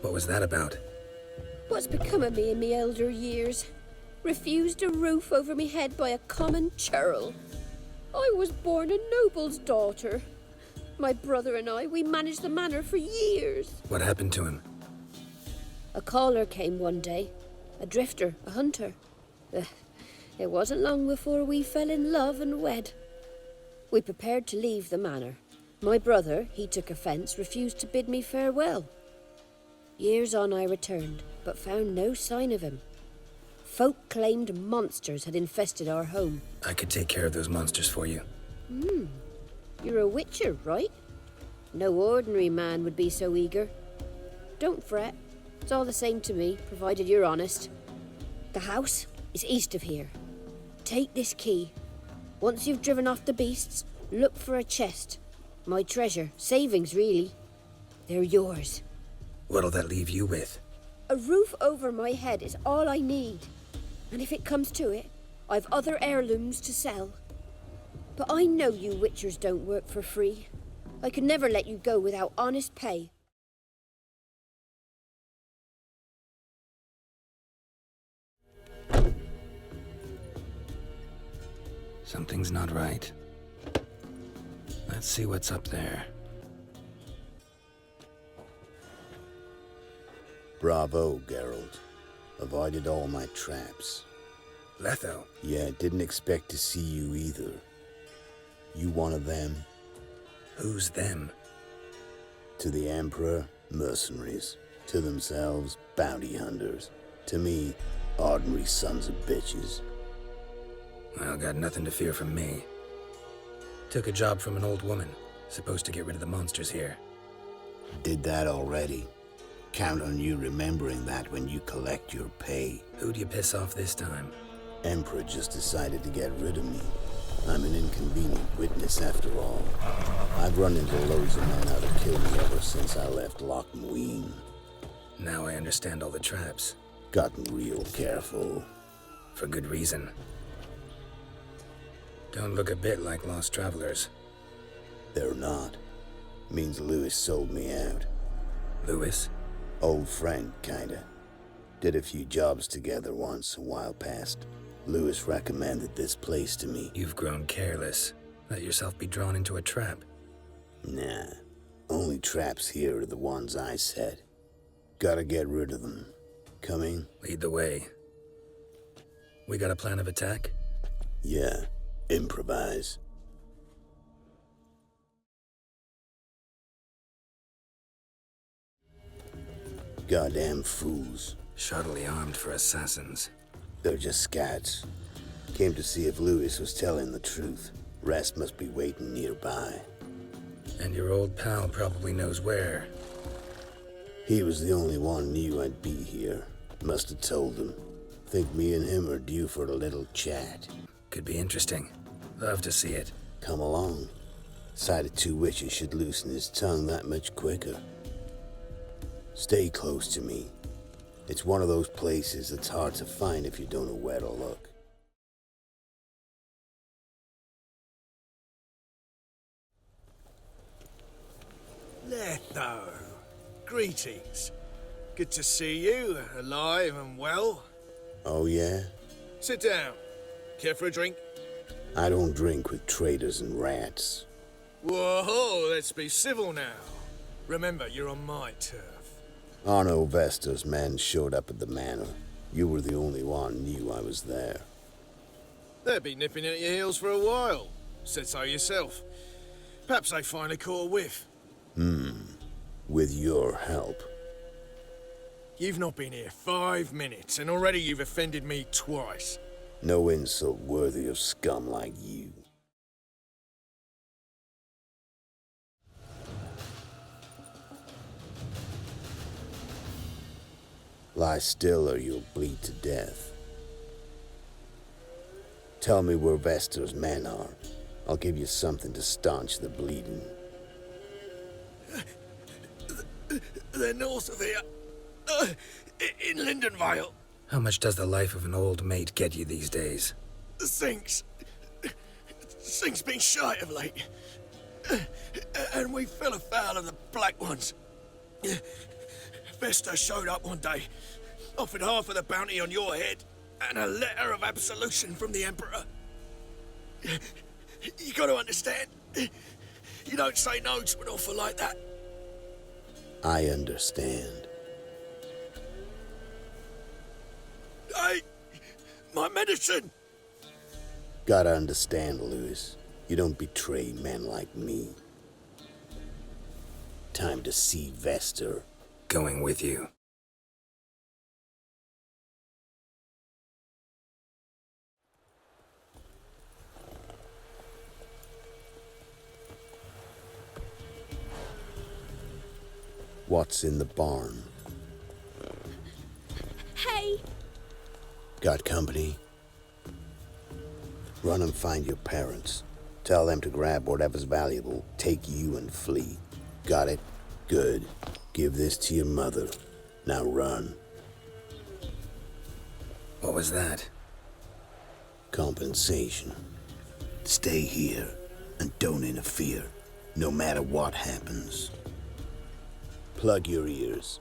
What was that about? What's become of me in me elder years? Refused a roof over me head by a common churl. I was born a noble's daughter. My brother and I, we managed the manor for years. What happened to him? A caller came one day. A drifter, a hunter. It wasn't long before we fell in love and wed. We prepared to leave the manor. My brother, he took offence, refused to bid me farewell. Years on I returned, but found no sign of him. Folk claimed monsters had infested our home. I could take care of those monsters for you. You're a witcher, right? No ordinary man would be so eager. Don't fret. It's all the same to me, provided you're honest. The house is east of here. Take this key. Once you've driven off the beasts, look for a chest. My treasure, savings really. They're yours. What'll that leave you with? A roof over my head is all I need. And if it comes to it, I've other heirlooms to sell. But I know you witchers don't work for free. I could never let you go without honest pay. Something's not right. Let's see what's up there. Bravo, Geralt. Avoided all my traps. Letho? Yeah, didn't expect to see you either. You one of them? Who's them? To the Emperor, mercenaries. To themselves, bounty hunters. To me, ordinary sons of bitches. Well, got nothing to fear from me. Took a job from an old woman, supposed to get rid of the monsters here. Did that already. Count on you remembering that when you collect your pay. Who'd you piss off this time? Emperor just decided to get rid of me. I'm an inconvenient witness after all. I've run into loads of men out to kill me ever since I left Loch Muin. Now I understand all the traps. Gotten real careful. For good reason. Don't look a bit like lost travelers. They're not. Means Lewis sold me out. Lewis? Old friend, kinda. Did a few jobs together once, a while past. Lewis recommended this place to me. You've grown careless. Let yourself be drawn into a trap. Nah. Only traps here are the ones I set. Gotta get rid of them. Coming? Lead the way. We got a plan of attack? Yeah. Improvise. Goddamn fools. Shoddily armed for assassins. They're just scats. Came to see if Lewis was telling the truth. Rest must be waiting nearby. And your old pal probably knows where. He was the only one knew I'd be here. Must have told him. Think me and him are due for a little chat. Could be interesting. Love to see it. Come along. Sight of two witches should loosen his tongue that much quicker. Stay close to me. It's one of those places that's hard to find if you don't know where to look. Letho, greetings. Good to see you, alive and well. Oh yeah? Sit down. Care for a drink? I don't drink with traitors and rats. Whoa, let's be civil now. Remember, you're on my turf. Arno Vestor's men showed up at the manor. You were the only one knew I was there. They'll be nipping at your heels for a while. Said so yourself. Perhaps they finally caught a whiff. With your help. You've not been here 5 minutes, and already you've offended me twice. No insult worthy of scum like you. Lie still or you'll bleed to death. Tell me where Vestor's men are. I'll give you something to staunch the bleeding. They're north of here. In Lindenvale. How much does the life of an old mate get you these days? Sinks been shy of late. And we fell afoul of the Black Ones. Vesta showed up one day, offered half of the bounty on your head, and a letter of absolution from the Emperor. You gotta understand, you don't say no to an offer like that. I understand. Hey, my medicine! Gotta understand, Lewis. You don't betray men like me. Time to see Vester. Going with you. What's in the barn? Hey! Got company? Run and find your parents. Tell them to grab whatever's valuable, take you and flee. Got it? Good. Give this to your mother. Now run. What was that? Compensation. Stay here and don't interfere, no matter what happens. Plug your ears.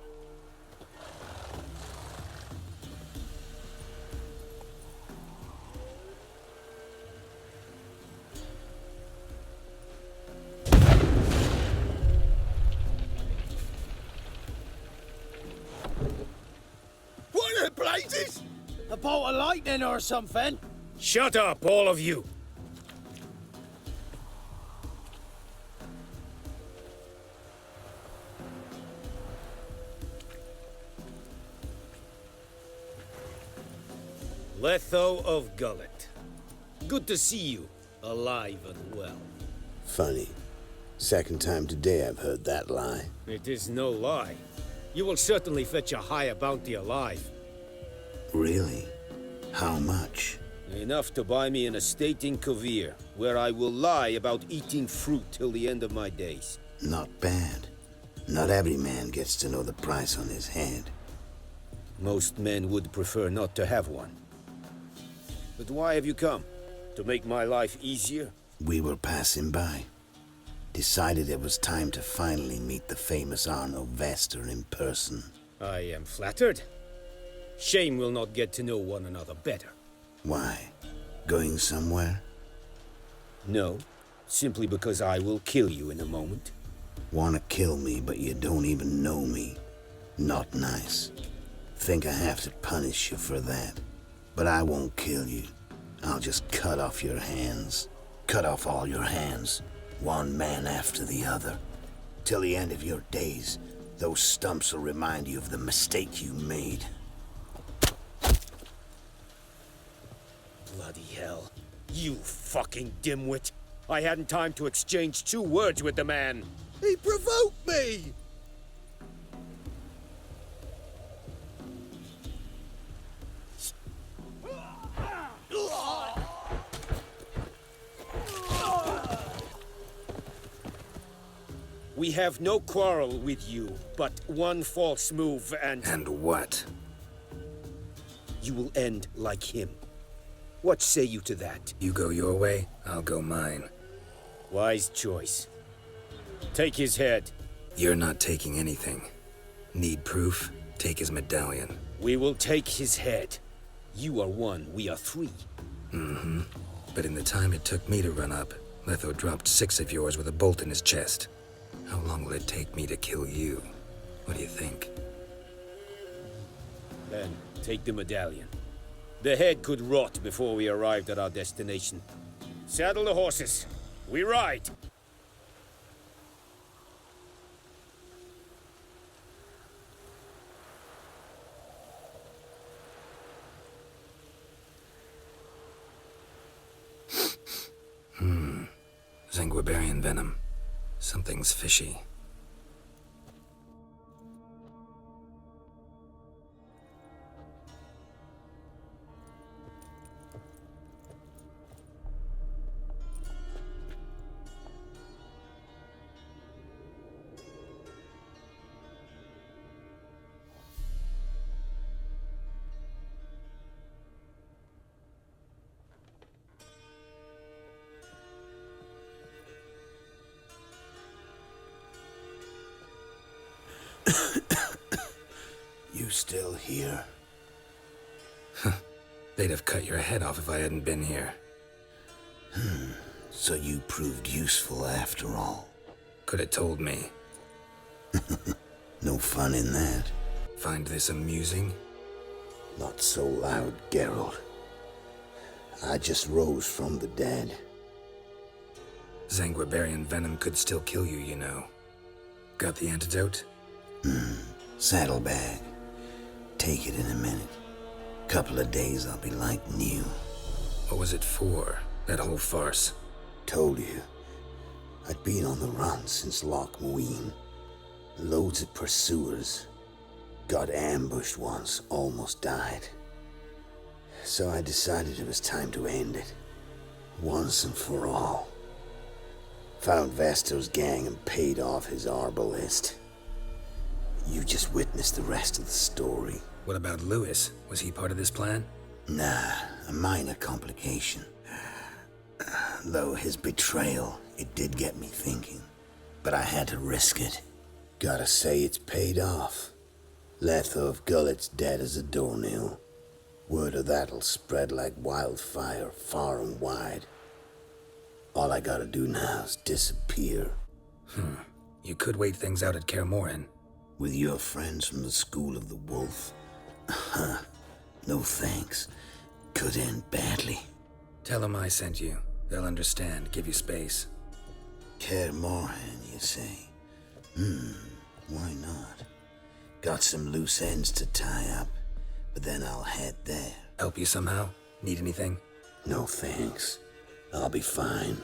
What the blazes? A bolt of lightning or something. Shut up, all of you! Letho of Gullet. Good to see you, alive and well. Funny. Second time today I've heard that lie. It is no lie. You will certainly fetch a higher bounty alive. Really? How much? Enough to buy me an estate in Kovir, where I will lie about eating fruit till the end of my days. Not bad. Not every man gets to know the price on his head. Most men would prefer not to have one. But why have you come? To make my life easier? We were passing by. Decided it was time to finally meet the famous Arno Vester in person. I am flattered. Shame we'll not get to know one another better. Why? Going somewhere? No, simply because I will kill you in a moment. Wanna kill me, but you don't even know me. Not nice. Think I have to punish you for that. But I won't kill you. I'll just cut off your hands. Cut off all your hands. One man after the other. Till the end of your days, those stumps will remind you of the mistake you made. Bloody hell. You fucking dimwit. I hadn't time to exchange 2 words with the man. He provoked me! We have no quarrel with you, but one false move and And what? you will end like him. What say you to that? You go your way, I'll go mine. Wise choice. Take his head. You're not taking anything. Need proof? Take his medallion. We will take his head. You are 1, we are 3. Mm-hmm. But in the time it took me to run up, Letho dropped 6 of yours with a bolt in his chest. How long will it take me to kill you? What do you think? Then, take the medallion. The head could rot before we arrived at our destination. Saddle the horses. We ride! Zenguibarian venom. Something's fishy. still here? They'd have cut your head off if I hadn't been here. So you proved useful after all. Could have told me. No fun in that. Find this amusing? Not so loud, Geralt. I just rose from the dead. Zanguibarian venom could still kill you, you know. Got the antidote? Saddlebag. Take it in a minute. Couple of days I'll be like new. What was it for, that whole farce? Told you. I'd been on the run since Loch Muin. Loads of pursuers. Got ambushed once, almost died. So I decided it was time to end it. Once and for all. Found Vasto's gang and paid off his arbalist. You just witnessed the rest of the story. What about Lewis? Was he part of this plan? Nah, a minor complication. Though his betrayal, it did get me thinking. But I had to risk it. Gotta say it's paid off. Letho of Gullet's dead as a doornail. Word of that'll spread like wildfire far and wide. All I gotta do now is disappear. You could wait things out at Kaer Morhen. With your friends from the School of the Wolf. No thanks. Could end badly. Tell them I sent you. They'll understand, give you space. Kaer Morhen, you say? Why not? Got some loose ends to tie up, but then I'll head there. Help you somehow? Need anything? No thanks. I'll be fine.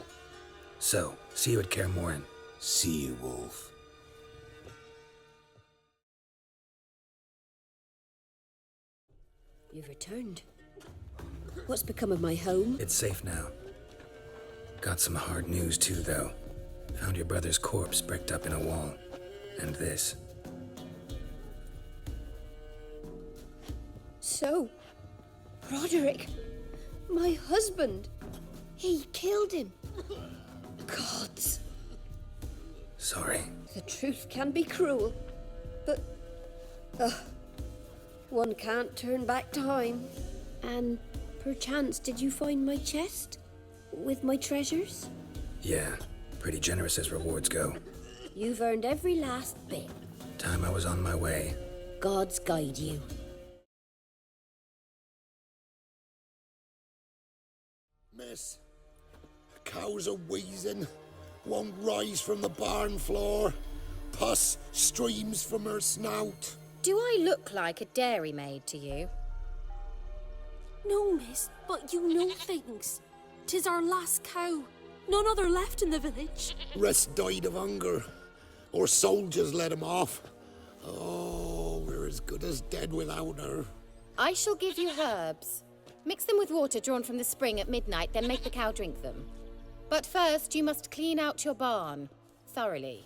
So, see you at Kaer Morhen. See you, Wolf. You've returned. What's become of my home? It's safe now. Got some hard news too, though. Found your brother's corpse bricked up in a wall. And this. So, Roderick, my husband, he killed him. Gods, Sorry. the truth can be cruel, but one can't turn back time. And perchance, did you find my chest with my treasures? Yeah, pretty generous as rewards go. You've earned every last bit. Time I was on my way. Gods guide you. Miss, the cows are wheezing, won't rise from the barn floor. Pus streams from her snout. Do I look like a dairymaid to you? No, miss, but you know things. 'Tis our last cow. None other left in the village. Rest died of hunger, or soldiers let him off. Oh, we're as good as dead without her. I shall give you herbs. Mix them with water drawn from the spring at midnight, then make the cow drink them. But first, you must clean out your barn thoroughly.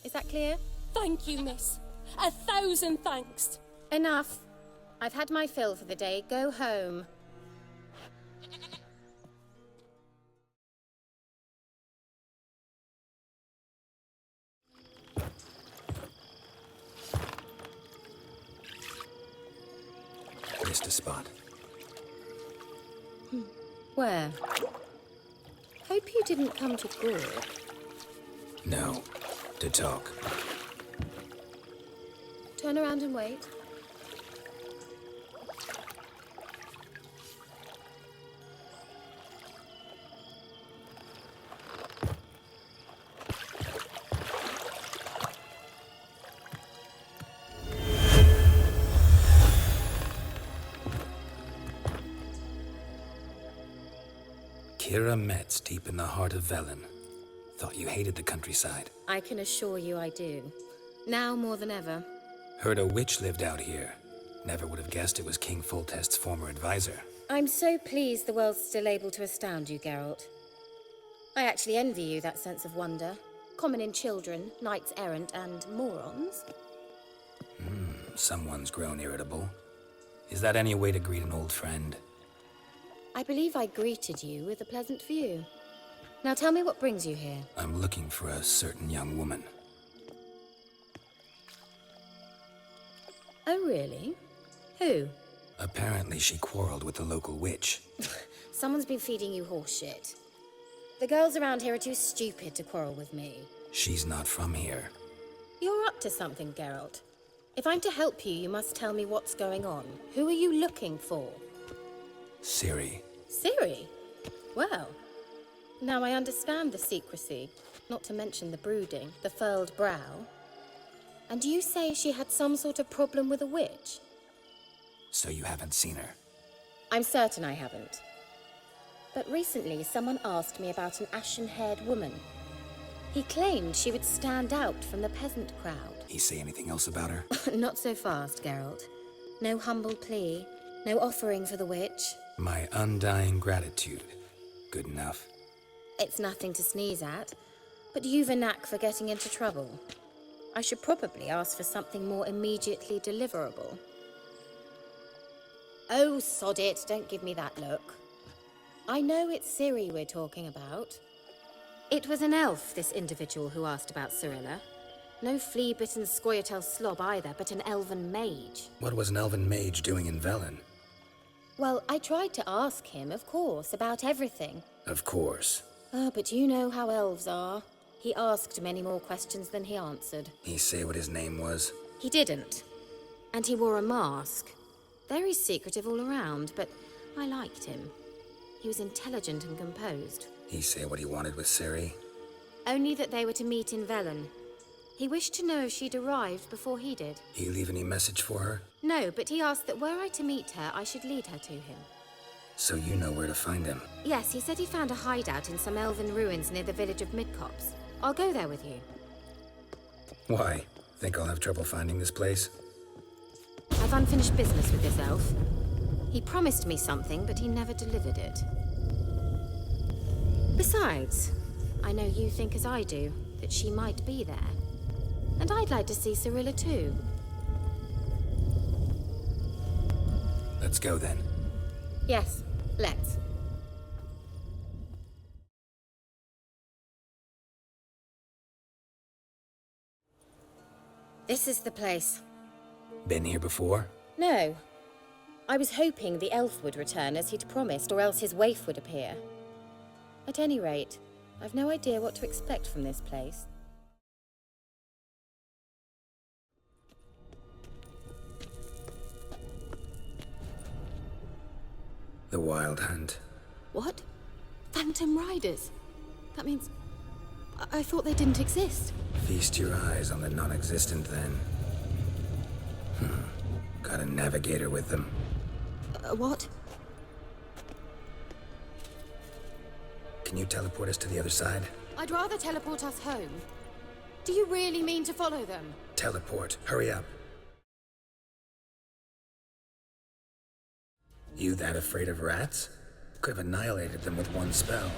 Is that clear? Thank you, miss. 1,000 thanks. Enough. I've had my fill for the day. Go home. Missed a spot. Where? Hope you didn't come to Gork. No. To talk. Turn around and wait. Kira Metz, deep in the heart of Velen. Thought you hated the countryside. I can assure you I do. Now more than ever. Heard a witch lived out here. Never would have guessed it was King Foltest's former advisor. I'm so pleased the world's still able to astound you, Geralt. I actually envy you that sense of wonder. Common in children, knights errant, and morons. Someone's grown irritable. Is that any way to greet an old friend? I believe I greeted you with a pleasant view. Now tell me what brings you here. I'm looking for a certain young woman. Oh, really? Who? Apparently she quarreled with the local witch. Someone's been feeding you horse shit. The girls around here are too stupid to quarrel with me. She's not from here. You're up to something, Geralt. If I'm to help you, you must tell me what's going on. Who are you looking for? Ciri. Ciri? Well, now I understand the secrecy, not to mention the brooding, the furled brow. And you say she had some sort of problem with a witch? So you haven't seen her? I'm certain I haven't. But recently, someone asked me about an ashen-haired woman. He claimed she would stand out from the peasant crowd. He say anything else about her? Not so fast, Geralt. No humble plea, no offering for the witch. My undying gratitude. Good enough. It's nothing to sneeze at, but you've a knack for getting into trouble. I should probably ask for something more immediately deliverable. Oh, sod it, don't give me that look. I know it's Ciri we're talking about. It was an elf, this individual who asked about Cirilla. No flea-bitten Scoia'tael slob either, but an elven mage. What was an elven mage doing in Velen? Well, I tried to ask him, of course, about everything. Of course. Oh, but you know how elves are. He asked many more questions than he answered. He say what his name was? He didn't. And he wore a mask. Very secretive all around, but I liked him. He was intelligent and composed. He say what he wanted with Ciri? Only that they were to meet in Velen. He wished to know if she'd arrived before he did. He leave any message for her? No, but he asked that were I to meet her, I should lead her to him. So you know where to find him? Yes, he said he found a hideout in some elven ruins near the village of Midcopse. I'll go there with you. Why? Think I'll have trouble finding this place? I've unfinished business with this elf. He promised me something, but he never delivered it. Besides, I know you think as I do, that she might be there. And I'd like to see Cirilla too. Let's go then. Yes, let's. This is the place. Been here before? No. I was hoping the elf would return as he'd promised, or else his waif would appear. At any rate, I've no idea what to expect from this place. The Wild Hunt. What? Phantom Riders? That means... I thought they didn't exist. Feast your eyes on the non-existent then. Got a navigator with them. What? Can you teleport us to the other side? I'd rather teleport us home. Do you really mean to follow them? Teleport. Hurry up. You that afraid of rats? Could have annihilated them with one spell.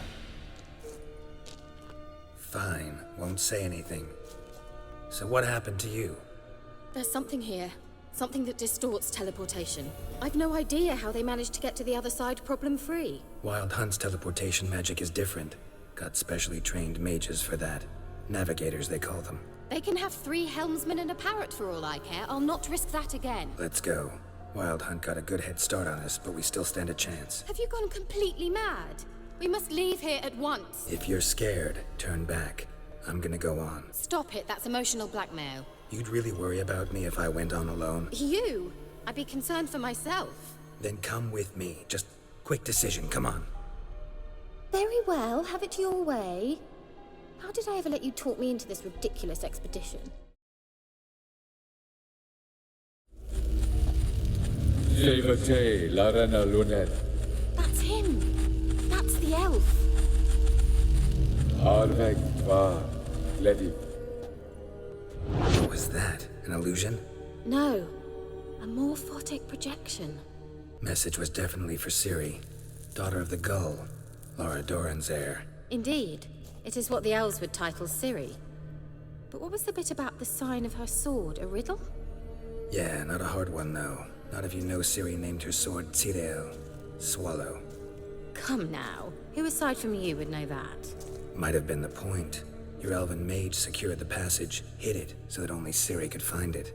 Fine, won't say anything. So what happened to you? There's something here. Something that distorts teleportation. I've no idea how they managed to get to the other side problem-free. Wild Hunt's teleportation magic is different. Got specially trained mages for that. Navigators, they call them. They can have 3 helmsmen and a parrot for all I care. I'll not risk that again. Let's go. Wild Hunt got a good head start on us, but we still stand a chance. Have you gone completely mad? We must leave here at once. If you're scared, turn back. I'm gonna go on. Stop it, that's emotional blackmail. You'd really worry about me if I went on alone? You? I'd be concerned for myself. Then come with me. Just quick decision, come on. Very well, have it your way. How did I ever let you talk me into this ridiculous expedition? Levate, Larena Lunet. That's him. That's the elf. Arvek Tvar, Ledi. What was that? An illusion? No, a morphotic projection. Message was definitely for Ciri, daughter of the Gull, Lara Doran's heir. Indeed, it is what the elves would title Ciri. But what was the bit about the sign of her sword? A riddle? Yeah, not a hard one though. Not if you know Ciri named her sword Tirel, Swallow. Come now, who aside from you would know that? Might have been the point. Your elven mage secured the passage, hid it, so that only Ciri could find it.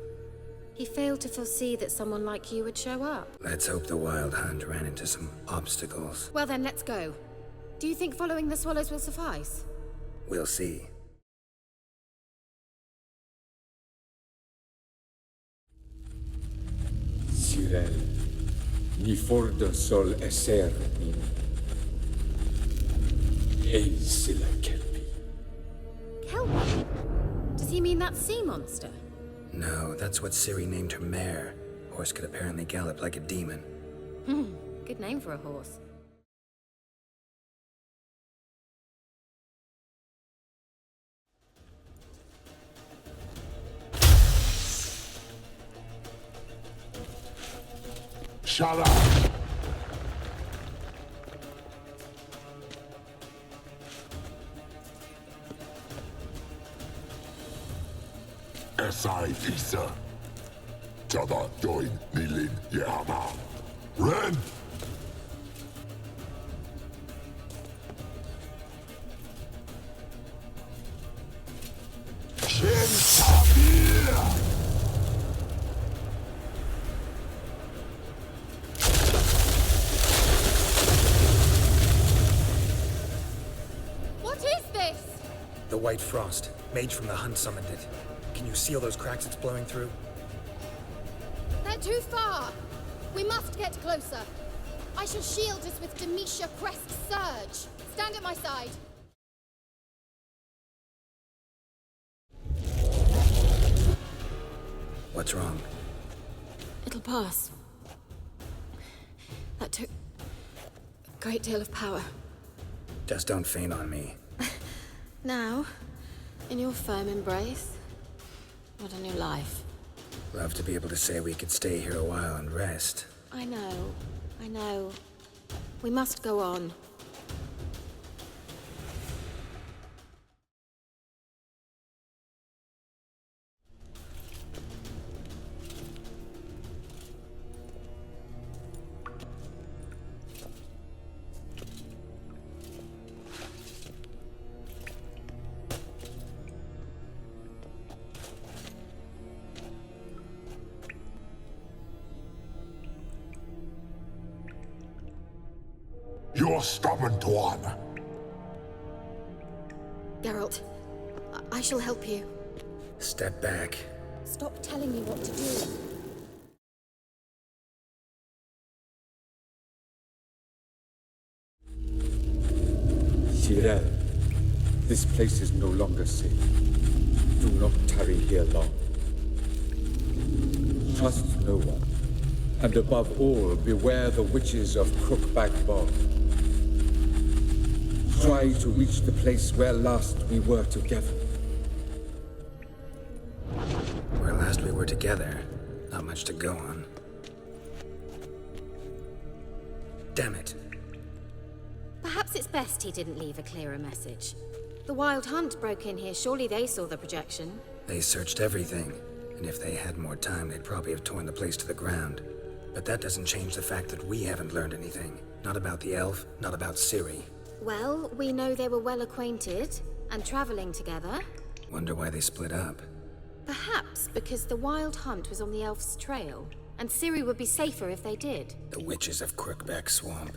He failed to foresee that someone like you would show up. Let's hope the Wild Hunt ran into some obstacles. Well then, let's go. Do you think following the swallows will suffice? We'll see. Sirel, ni fordo sol eser min. Ein silla kelpi. Kelpie? Does he mean that sea monster? No, that's what Ciri named her mare. Horse could apparently gallop like a demon. Good name for a horse. Shut up! Esai Fisa. Tada doin nilin yama. Ren! Shin Sabir! What is this? The White Frost. Mage from the Hunt summoned it. Can you seal those cracks it's blowing through? They're too far. We must get closer. I shall shield us with Demetia Crest Surge. Stand at my side. What's wrong? It'll pass. That took a great deal of power. Just don't faint on me. Now, in your firm embrace, what a new life. Love to be able to say we could stay here a while and rest. I know. We must go on. You're stubborn, Tuan. Geralt, I shall help you. Step back. Stop telling me what to do. Sirel, this place is no longer safe. Do not tarry here long. Trust no one. And above all, beware the witches of Crookback Bog. Try to reach the place where last we were together. Where last we were together. Not much to go on. Damn it. Perhaps it's best he didn't leave a clearer message. The Wild Hunt broke in here. Surely they saw the projection. They searched everything. And if they had more time, they'd probably have torn the place to the ground. But that doesn't change the fact that we haven't learned anything. Not about the elf, not about Ciri. Well, we know they were well acquainted and traveling together. Wonder why they split up. Perhaps because the Wild Hunt was on the elf's trail, and Ciri would be safer if they did. The witches of Crookback Swamp.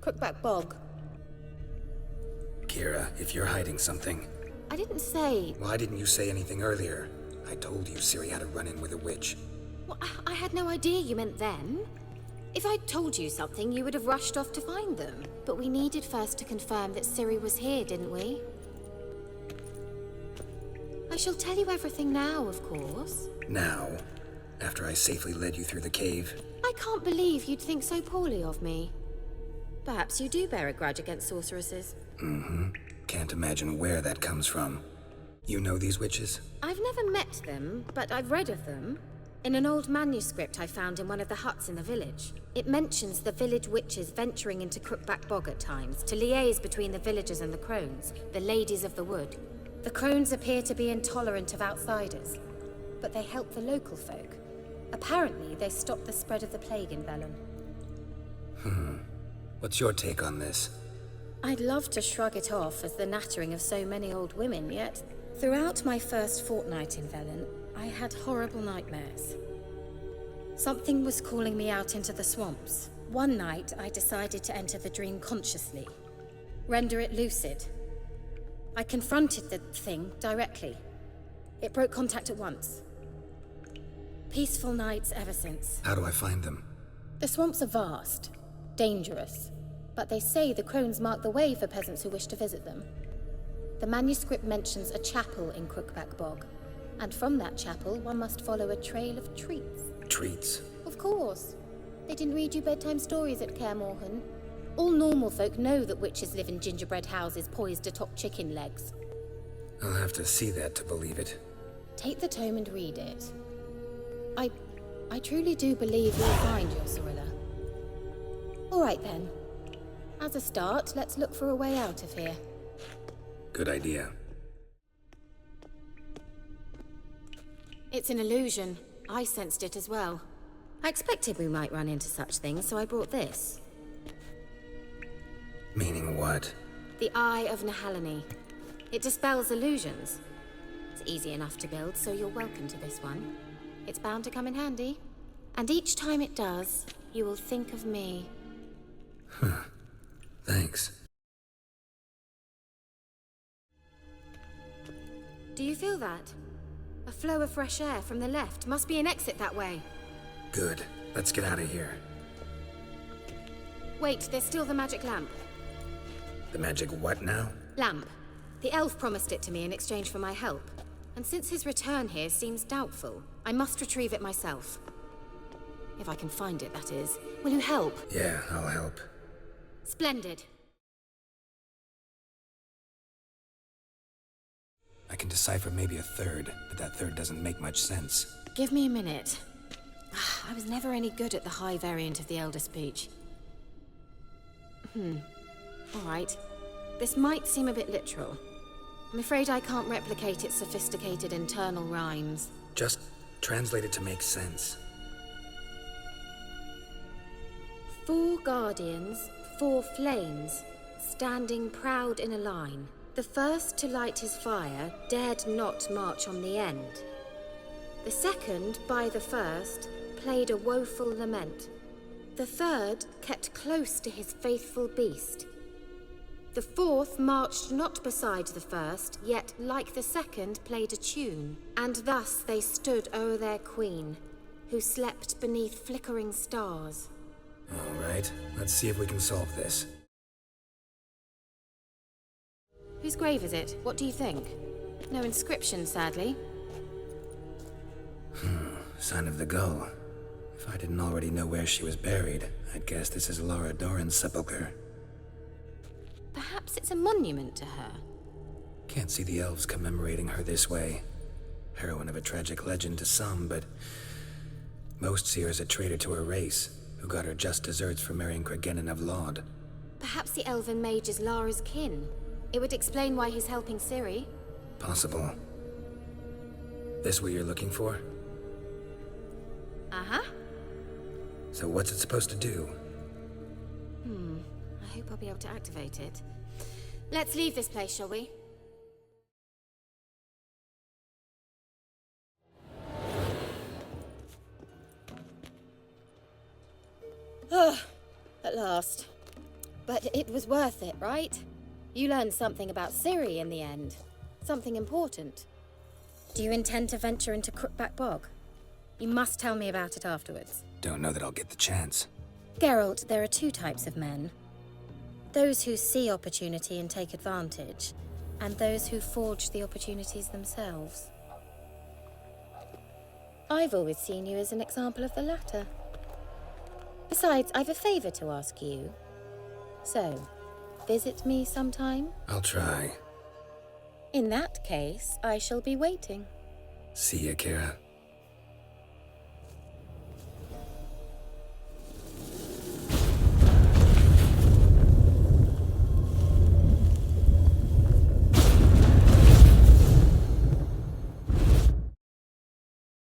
Crookback Bog. Kira, if you're hiding something... I didn't say... Why didn't you say anything earlier? I told you Ciri had a run-in with a witch. Well, I had no idea you meant them. If I'd told you something, you would have rushed off to find them. But we needed first to confirm that Ciri was here, didn't we? I shall tell you everything now, of course. Now? After I safely led you through the cave? I can't believe you'd think so poorly of me. Perhaps you do bear a grudge against sorceresses. Mm-hmm. Can't imagine where that comes from. You know these witches? I've never met them, but I've read of them. In an old manuscript I found in one of the huts in the village. It mentions the village witches venturing into Crookback Bog at times to liaise between the villagers and the crones, the ladies of the wood. The crones appear to be intolerant of outsiders, but they help the local folk. Apparently, they stopped the spread of the plague in Velen. What's your take on this? I'd love to shrug it off as the nattering of so many old women, yet throughout my first fortnight in Velen, I had horrible nightmares. Something was calling me out into the swamps. One night, I decided to enter the dream consciously, render it lucid. I confronted the thing directly. It broke contact at once. Peaceful nights ever since. How do I find them? The swamps are vast, dangerous, but they say the crones mark the way for peasants who wish to visit them. The manuscript mentions a chapel in Crookback Bog, and from that chapel one must follow a trail of treats. Treats? Of course. They didn't read you bedtime stories at Kaer Morhen. All normal folk know that witches live in gingerbread houses poised atop chicken legs. I'll have to see that to believe it. Take the tome and read it. I truly do believe you'll find your Cirilla. All right then. As a start, let's look for a way out of here. Good idea. It's an illusion. I sensed it as well. I expected we might run into such things, so I brought this. Meaning what? The Eye of Nehaleni. It dispels illusions. It's easy enough to build, so you're welcome to this one. It's bound to come in handy. And each time it does, you will think of me. Huh. Thanks. Do you feel that? A flow of fresh air from the left. Must be an exit that way. Good. Let's get out of here. Wait, there's still the magic lamp. The magic what now? Lamp. The elf promised it to me in exchange for my help. And since his return here seems doubtful, I must retrieve it myself. If I can find it, that is. Will you help? Yeah, I'll help. Splendid. I can decipher maybe a third, but that third doesn't make much sense. Give me a minute. I was never any good at the high variant of the Elder Speech. All right. This might seem a bit literal. I'm afraid I can't replicate its sophisticated internal rhymes. Just translate it to make sense. 4 guardians, 4 flames, standing proud in a line. The first to light his fire dared not march on the end. The second, by the first, played a woeful lament. The third kept close to his faithful beast. The fourth marched not beside the first, yet, like the second, played a tune. And thus they stood o'er their queen, who slept beneath flickering stars. All right, let's see if we can solve this. Whose grave is it? What do you think? No inscription, sadly. Sign of the Gull. If I didn't already know where she was buried, I'd guess this is Laura Doran's sepulchre. Perhaps it's a monument to her. Can't see the elves commemorating her this way. Heroine of a tragic legend to some, but most see her as a traitor to her race, who got her just deserts for marrying Cregennan of Laud. Perhaps the elven mage is Lara's kin. It would explain why he's helping Ciri. Possible. This what you're looking for? Uh-huh. So what's it supposed to do? I hope I'll be able to activate it. Let's leave this place, shall we? At last. But it was worth it, right? You learned something about Ciri in the end. Something important. Do you intend to venture into Crookback Bog? You must tell me about it afterwards. Don't know that I'll get the chance. Geralt, there are 2 types of men. Those who see opportunity and take advantage, and those who forge the opportunities themselves. I've always seen you as an example of the latter. Besides, I've a favor to ask you. So, visit me sometime? I'll try. In that case, I shall be waiting. See ya, Kira.